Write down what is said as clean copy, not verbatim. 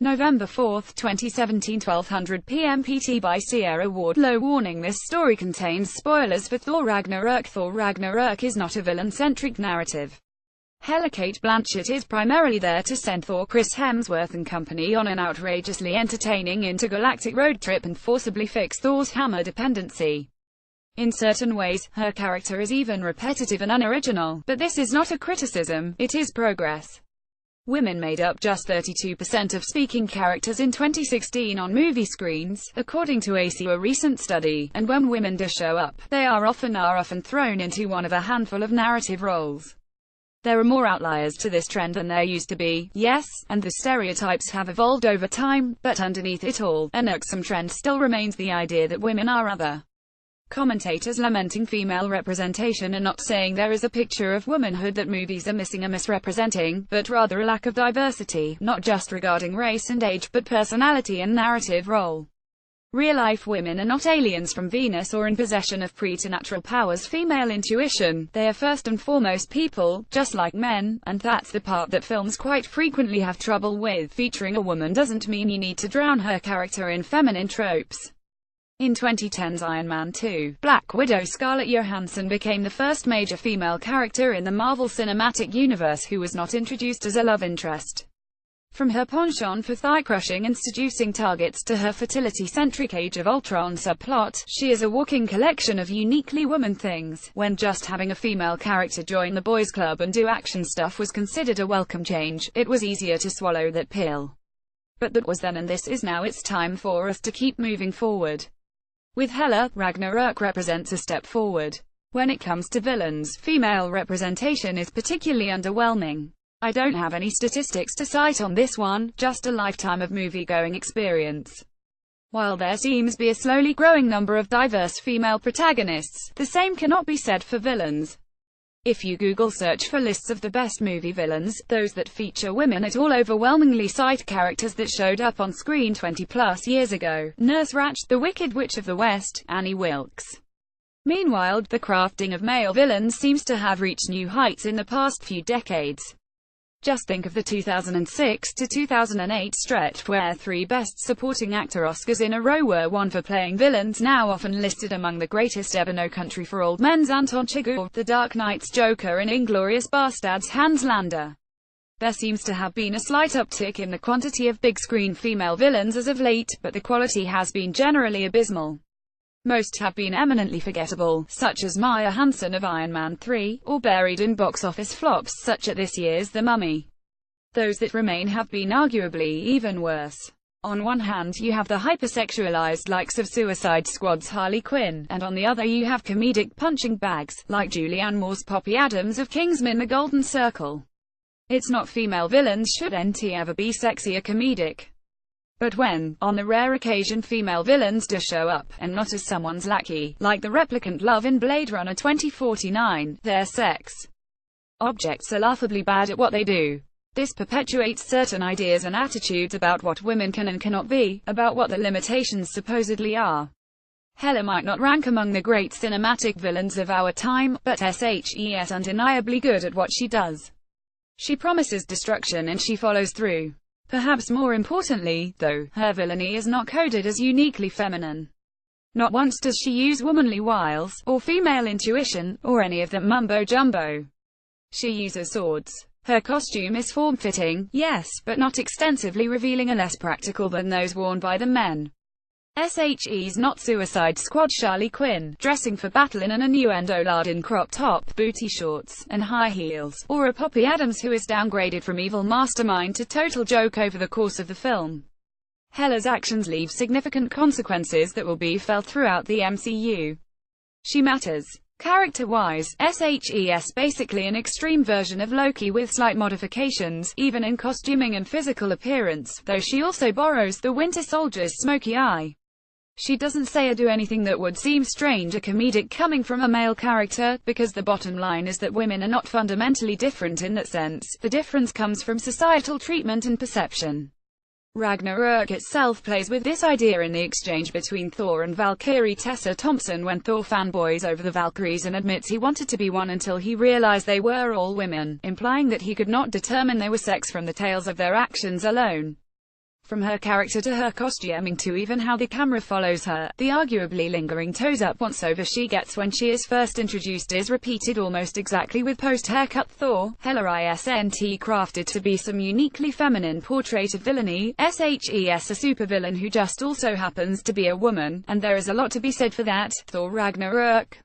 November 4, 2017, 12:00 p.m. PT by Sierra Wardlow. Warning: this story contains spoilers for Thor Ragnarok. Thor Ragnarok is not a villain-centric narrative. Cate Blanchett is primarily there to send Thor, Chris Hemsworth and company on an outrageously entertaining intergalactic road trip and forcibly fix Thor's hammer dependency. In certain ways, her character is even repetitive and unoriginal, but this is not a criticism, it is progress. Women made up just 32% of speaking characters in 2016 on movie screens, according to a recent study, and when women do show up, they are often thrown into one of a handful of narrative roles. There are more outliers to this trend than there used to be, yes, and the stereotypes have evolved over time, but underneath it all, an irksome trend still remains: the idea that women are other. Commentators lamenting female representation are not saying there is a picture of womanhood that movies are missing or misrepresenting, but rather a lack of diversity, not just regarding race and age, but personality and narrative role. Real-life women are not aliens from Venus or in possession of preternatural powers. Female intuition, they are first and foremost people, just like men, and that's the part that films quite frequently have trouble with. Featuring a woman doesn't mean you need to drown her character in feminine tropes. In 2010's Iron Man 2, Black Widow, Scarlett Johansson became the first major female character in the Marvel Cinematic Universe who was not introduced as a love interest. From her penchant for thigh-crushing and seducing targets to her fertility-centric Age of Ultron subplot, she is a walking collection of uniquely woman things. When just having a female character join the boys' club and do action stuff was considered a welcome change, it was easier to swallow that pill. But that was then, and this is now. It's time for us to keep moving forward. With Hela, Ragnarok represents a step forward. When it comes to villains, female representation is particularly underwhelming. I don't have any statistics to cite on this one, just a lifetime of movie-going experience. While there seems to be a slowly growing number of diverse female protagonists, the same cannot be said for villains. If you Google search for lists of the best movie villains, those that feature women at all overwhelmingly cite characters that showed up on screen 20-plus years ago: Nurse Ratched, The Wicked Witch of the West, Annie Wilkes. Meanwhile, the crafting of male villains seems to have reached new heights in the past few decades. Just think of the 2006 to 2008 stretch, where 3 Best Supporting Actor Oscars in a row were won for playing villains now often listed among the greatest ever: No Country for Old Men's Anton Chigurh, The Dark Knight's Joker and Inglourious Bastard's Hans Landa. There seems to have been a slight uptick in the quantity of big-screen female villains as of late, but the quality has been generally abysmal. Most have been eminently forgettable, such as Maya Hansen of Iron Man 3, or buried in box office flops such as this year's The Mummy. Those that remain have been arguably even worse. On one hand you have the hypersexualized likes of Suicide Squad's Harley Quinn, and on the other you have comedic punching bags, like Julianne Moore's Poppy Adams of Kingsman: The Golden Circle. It's not female villains should ever be sexy or comedic. But when, on the rare occasion female villains do show up, and not as someone's lackey, like the replicant love in Blade Runner 2049, their sex objects are laughably bad at what they do. This perpetuates certain ideas and attitudes about what women can and cannot be, about what the limitations supposedly are. Hela might not rank among the great cinematic villains of our time, but she's undeniably good at what she does. She promises destruction and she follows through. Perhaps more importantly, though, her villainy is not coded as uniquely feminine. Not once does she use womanly wiles, or female intuition, or any of that mumbo-jumbo. She uses swords. Her costume is form-fitting, yes, but not extensively revealing, and less practical than those worn by the men. She's not Suicide Squad Harley Quinn, dressing for battle in an innuendo-laden crop top, booty shorts, and high heels, or a Poppy Adams who is downgraded from evil mastermind to total joke over the course of the film. Hela's actions leave significant consequences that will be felt throughout the MCU. She matters. Character-wise, she's basically an extreme version of Loki with slight modifications, even in costuming and physical appearance, though she also borrows the Winter Soldier's smoky eye. She doesn't say or do anything that would seem strange or comedic coming from a male character, because the bottom line is that women are not fundamentally different in that sense. The difference comes from societal treatment and perception. Ragnarok itself plays with this idea in the exchange between Thor and Valkyrie Tessa Thompson when Thor fanboys over the Valkyries and admits he wanted to be one until he realized they were all women, implying that he could not determine they were sex from the tales of their actions alone. From her character to her costuming to even how the camera follows her, the arguably lingering toes-up once-over she gets when she is first introduced is repeated almost exactly with post-haircut Thor. Hela isn't crafted to be some uniquely feminine portrait of villainy, shes a supervillain who just also happens to be a woman, and there is a lot to be said for that. Thor Ragnarok